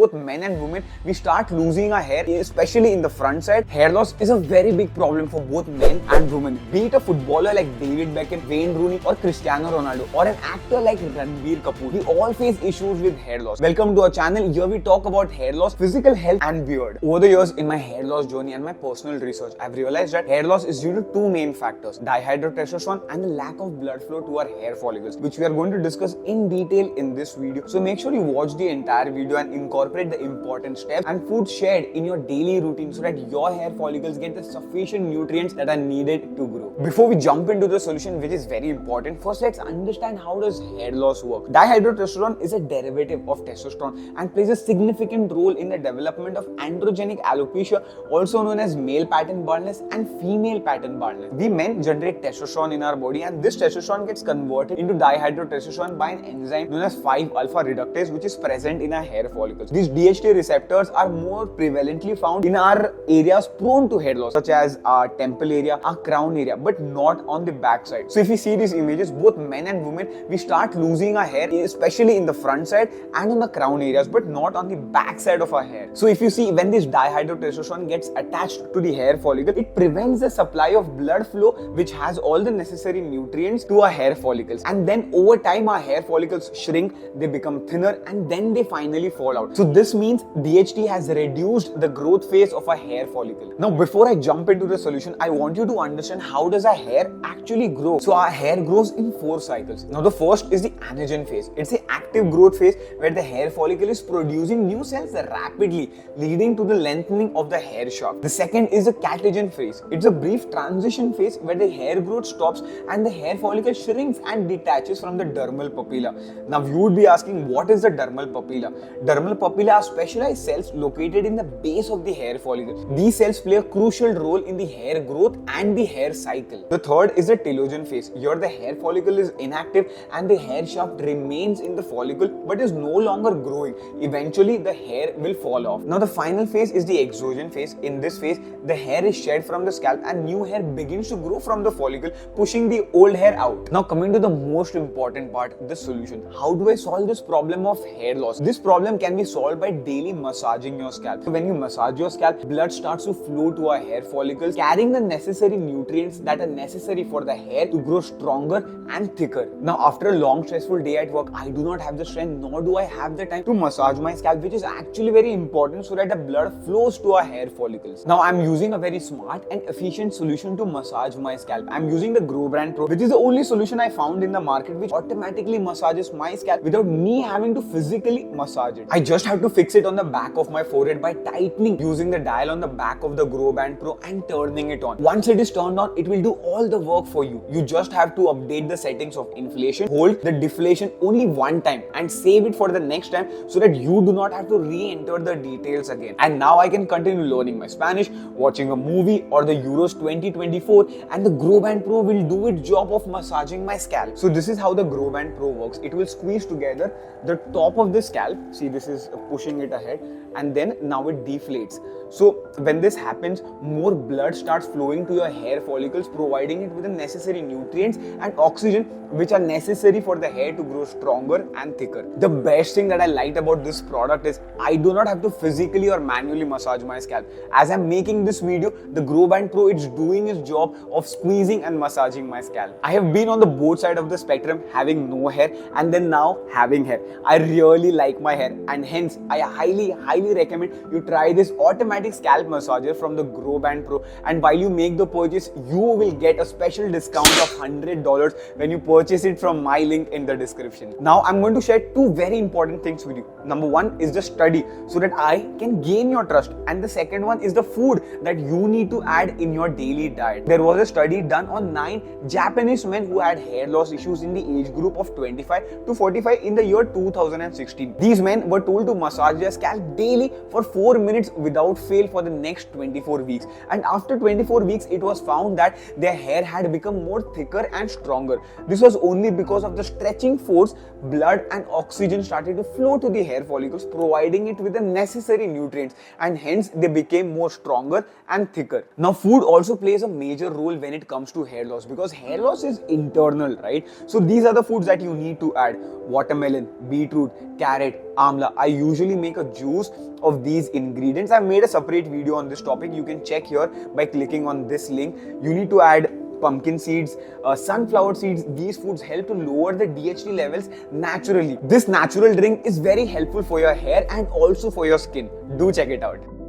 both men and women, we start losing our hair, especially in the front side. Hair loss is a very big problem for both men and women. Be it a footballer like David Beckham, Wayne Rooney or Cristiano Ronaldo, or an actor like Ranbir Kapoor, we all face issues with hair loss. Welcome to our channel. Here we talk about hair loss, physical health and beard. Over the years in my hair loss journey and my personal research, I've realized that hair loss is due to two main factors: dihydrotestosterone and the lack of blood flow to our hair follicles, which we are going to discuss in detail in this video. So make sure you watch the entire video and incorporate the important steps and foods shared in your daily routine so that your hair follicles get the sufficient nutrients that are needed to grow. Before we jump into the solution, which is very important, first let's understand how does hair loss work. Dihydrotestosterone is a derivative of testosterone and plays a significant role in the development of androgenic alopecia, also known as male pattern baldness and female pattern baldness. We men generate testosterone in our body, and this testosterone gets converted into dihydrotestosterone by an enzyme known as 5-alpha reductase, which is present in our hair follicles. These DHT receptors are more prevalently found in our areas prone to hair loss, such as our temple area, our crown area, but not on the back side. So if you see these images, both men and women, we start losing our hair, especially in the front side and on the crown areas, but not on the back side of our hair. So if you see, when this dihydrotestosterone gets attached to the hair follicle, it prevents the supply of blood flow, which has all the necessary nutrients to our hair follicles. And then over time, our hair follicles shrink, they become thinner, and then they finally fall out. So this means DHT has reduced the growth phase of our hair follicle. Now, before I jump into the solution, I want you to understand how does our hair actually grow. So our hair grows in 4 cycles. Now the first is the anagen phase. It's the active growth phase where the hair follicle is producing new cells rapidly, leading to the lengthening of the hair shaft. The second is the catagen phase. It's a brief transition phase where the hair growth stops and the hair follicle shrinks and detaches from the dermal papilla. Now you would be asking, what is the dermal papilla? Dermal papilla are specialized cells located in the base of the hair follicle. These cells play a crucial role in the hair growth and the hair cycle. The third is the telogen phase. Here the hair follicle is inactive and the hair shaft remains in the follicle but is no longer growing. Eventually the hair will fall off. Now the final phase is the exogen phase. In this phase, the hair is shed from the scalp and new hair begins to grow from the follicle, pushing the old hair out. Now coming to the most important part, the solution. How do I solve this problem of hair loss? This problem can be solved by daily massaging your scalp. So when you massage your scalp, blood starts to flow to our hair follicles, carrying the necessary nutrients that are necessary for the hair to grow stronger and thicker. Now after a long stressful day at work, I do not have the strength nor do I have the time to massage my scalp, which is actually very important so that the blood flows to our hair follicles. Now I'm using a very smart and efficient solution to massage my scalp. I'm using the Growband Pro, which is the only solution I found in the market which automatically massages my scalp without me having to physically massage it. I just have to fix it on the back of my forehead by tightening using the dial on the back of the Growband Pro and turning it on. Once it is turned on, it will do all the work for you. You just have to update the settings of inflation, hold the deflation only one time and save it for the next time so that you do not have to re-enter the details again. And now I can continue learning my Spanish, watching a movie or the Euros 2024, and the Growband Pro will do its job of massaging my scalp. So this is how the Growband Pro works. It will squeeze together the top of the scalp. See, this is pushing it ahead, and then now it deflates. So when this happens, more blood starts flowing to your hair follicles, providing it with the necessary nutrients and oxygen which are necessary for the hair to grow stronger and thicker. The best thing that I liked about this product is I do not have to physically or manually massage my scalp. As I'm making this video, the Growband Pro is doing its job of squeezing and massaging my scalp. I have been on the both side of the spectrum, having no hair and then now having hair. I really like my hair, and hence I highly recommend you try this automatic scalp massager from the Growband Pro, and while you make the purchase, you will get a special discount of $100 when you purchase it from my link in the description. Now I'm going to share two very important things with you. Number one is the study so that I can gain your trust, and the second one is the food that you need to add in your daily diet. There was a study done on 9 Japanese men who had hair loss issues in the age group of 25 to 45 in the year 2016. These men were told to massage their scalp daily for 4 minutes without fail for the next 24 weeks, and after 24 weeks it was found that their hair had become more thicker and stronger. This was only because of the stretching force. Blood and oxygen started to flow to the hair follicles, providing it with the necessary nutrients, and hence they became more stronger and thicker. Now food also plays a major role when it comes to hair loss, because hair loss is internal, right? So these are the foods that you need to add: watermelon, beetroot, carrot, amla. I usually make a juice of these ingredients. I've made a separate video on this topic. You can check here by clicking on this link. You need to add pumpkin seeds, sunflower seeds. These foods help to lower the DHT levels naturally. This natural drink is very helpful for your hair and also for your skin. Do check it out.